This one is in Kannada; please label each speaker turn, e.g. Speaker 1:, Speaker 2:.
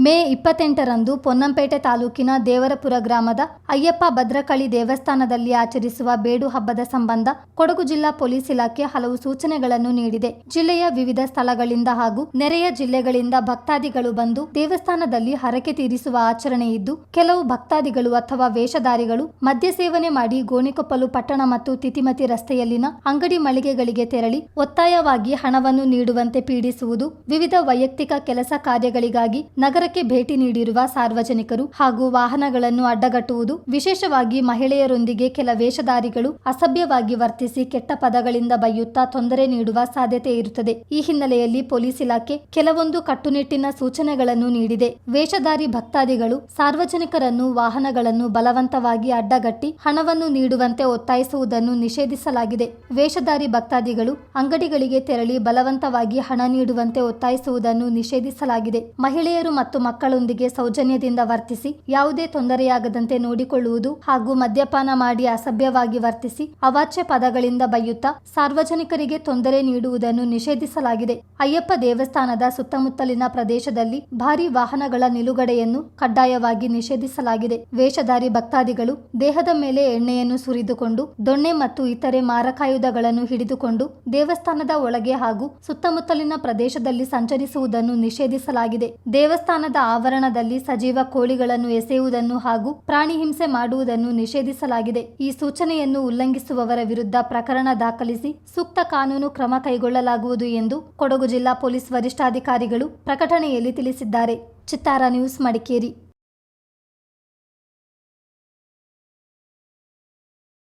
Speaker 1: ಮೇ 28ರಂದು ಪೊನ್ನಂಪೇಟೆ ತಾಲೂಕಿನ ದೇವರಪುರ ಗ್ರಾಮದ ಅಯ್ಯಪ್ಪ ಭದ್ರಕಾಳಿ ದೇವಸ್ಥಾನದಲ್ಲಿ ಆಚರಿಸುವ ಬೇಡು ಹಬ್ಬದ ಸಂಬಂಧ ಕೊಡಗು ಜಿಲ್ಲಾ ಪೊಲೀಸ್ ಇಲಾಖೆ ಹಲವು ಸೂಚನೆಗಳನ್ನು ನೀಡಿದೆ. ಜಿಲ್ಲೆಯ ವಿವಿಧ ಸ್ಥಳಗಳಿಂದ ಹಾಗೂ ನೆರೆಯ ಜಿಲ್ಲೆಗಳಿಂದ ಭಕ್ತಾದಿಗಳು ಬಂದು ದೇವಸ್ಥಾನದಲ್ಲಿ ಹರಕೆ ತೀರಿಸುವ ಆಚರಣೆ ಇದ್ದು, ಕೆಲವು ಭಕ್ತಾದಿಗಳು ಅಥವಾ ವೇಷಧಾರಿಗಳು ಮದ್ಯ ಸೇವನೆ ಮಾಡಿ ಗೋಣಿಕೊಪ್ಪಲು ಪಟ್ಟಣ ಮತ್ತು ತಿತಿಮತಿ ರಸ್ತೆಯಲ್ಲಿನ ಅಂಗಡಿ ಮಳಿಗೆಗಳಿಗೆ ತೆರಳಿ ಒತ್ತಾಯವಾಗಿ ಹಣವನ್ನು ನೀಡುವಂತೆ ಪೀಡಿಸುವುದು, ವಿವಿಧ ವೈಯಕ್ತಿಕ ಕೆಲಸ ಕಾರ್ಯಗಳಿಗಾಗಿ ನಗರಕ್ಕೆ ಭೇಟಿ ನೀಡಿರುವ ಸಾರ್ವಜನಿಕರು ಹಾಗೂ ವಾಹನಗಳನ್ನು ಅಡ್ಡಗಟ್ಟುವುದು, ವಿಶೇಷವಾಗಿ ಮಹಿಳೆಯರೊಂದಿಗೆ ಕೆಲ ವೇಷಧಾರಿಗಳು ಅಸಭ್ಯವಾಗಿ ವರ್ತಿಸಿ ಕೆಟ್ಟ ಪದಗಳಿಂದ ಬೈಯುತ್ತಾ ತೊಂದರೆ ನೀಡುವ ಸಾಧ್ಯತೆ ಇರುತ್ತದೆ. ಈ ಹಿನ್ನೆಲೆಯಲ್ಲಿ ಪೊಲೀಸ್ ಇಲಾಖೆ ಕೆಲವೊಂದು ಕಟ್ಟುನಿಟ್ಟಿನ ಸೂಚನೆಗಳನ್ನು ನೀಡಿದೆ. ವೇಷಧಾರಿ ಭಕ್ತಾದಿಗಳು ಸಾರ್ವಜನಿಕರನ್ನು ವಾಹನಗಳನ್ನು ಬಲವಂತವಾಗಿ ಅಡ್ಡಗಟ್ಟಿ ಹಣವನ್ನು ನೀಡುವಂತೆ ಒತ್ತಾಯಿಸುವುದನ್ನು ನಿಷೇಧಿಸಲಾಗಿದೆ. ವೇಷಧಾರಿ ಭಕ್ತಾದಿಗಳು ಅಂಗಡಿಗಳಿಗೆ ತೆರಳಿ ಬಲವಂತವಾಗಿ ಹಣ ನೀಡುವಂತೆ ಒತ್ತಾಯಿಸುವುದನ್ನು ನಿಷೇಧಿಸಲಾಗಿದೆ. ಮಹಿಳೆಯರು ಮತ್ತು ಮಕ್ಕಳೊಂದಿಗೆ ಸೌಜನ್ಯದಿಂದ ವರ್ತಿಸಿ ಯಾವುದೇ ತೊಂದರೆಯಾಗದಂತೆ ನೋಡಿಕೊಳ್ಳುವುದು ಹಾಗೂ ಮದ್ಯಪಾನ ಮಾಡಿ ಅಸಭ್ಯವಾಗಿ ವರ್ತಿಸಿ ಅವಾಚ್ಯ ಪದಗಳಿಂದ ಬೈಯುತ್ತಾ ಸಾರ್ವಜನಿಕರಿಗೆ ತೊಂದರೆ ನೀಡುವುದನ್ನು ನಿಷೇಧಿಸಲಾಗಿದೆ. ಅಯ್ಯಪ್ಪ ದೇವಸ್ಥಾನದ ಸುತ್ತಮುತ್ತಲಿನ ಪ್ರದೇಶದಲ್ಲಿ ಭಾರೀ ವಾಹನಗಳ ನಿಲುಗಡೆಯನ್ನು ಕಡ್ಡಾಯವಾಗಿ ನಿಷೇಧಿಸಲಾಗಿದೆ. ವೇಷಧಾರಿ ಭಕ್ತಾದಿಗಳು ದೇಹದ ಮೇಲೆ ಎಣ್ಣೆಯನ್ನು ಸುರಿದುಕೊಂಡು ದೊಣ್ಣೆ ಮತ್ತು ಇತರೆ ಮಾರಕಾಯುಧಗಳನ್ನು ಹಿಡಿದುಕೊಂಡು ದೇವಸ್ಥಾನದ ಒಳಗೆ ಹಾಗೂ ಸುತ್ತಮುತ್ತಲಿನ ಪ್ರದೇಶದಲ್ಲಿ ಸಂಚರಿಸುವುದನ್ನು ನಿಷೇಧಿಸಲಾಗಿದೆ. ದೇವಸ್ಥಾನದ ಆವರಣದಲ್ಲಿ ಸಜೀವ ಕೋಳಿಗಳನ್ನು ಎಸೆಯುವುದನ್ನು ಹಾಗೂ ಪ್ರಾಣಿ ಹಿಂಸೆ ಮಾಡುವುದನ್ನು ನಿಷೇಧಿಸಲಾಗಿದೆ. ಈ ಸೂಚನೆಯನ್ನು ಉಲ್ಲಂಘಿಸುವವರ ವಿರುದ್ಧ ಪ್ರಕರಣ ದಾಖಲಿಸಿ ಸೂಕ್ತ ಕಾನೂನು ಕ್ರಮ ಕೈಗೊಳ್ಳಲಾಗುವುದು ಎಂದು ಕೊಡಗು ಜಿಲ್ಲಾ ಪೊಲೀಸ್ ವರಿಷ್ಠಾಧಿಕಾರಿಗಳು ಪ್ರಕಟಣೆಯಲ್ಲಿ ತಿಳಿಸಿದ್ದಾರೆ. ಚಿತ್ತಾರ ನ್ಯೂಸ್, ಮಡಿಕೇರಿ.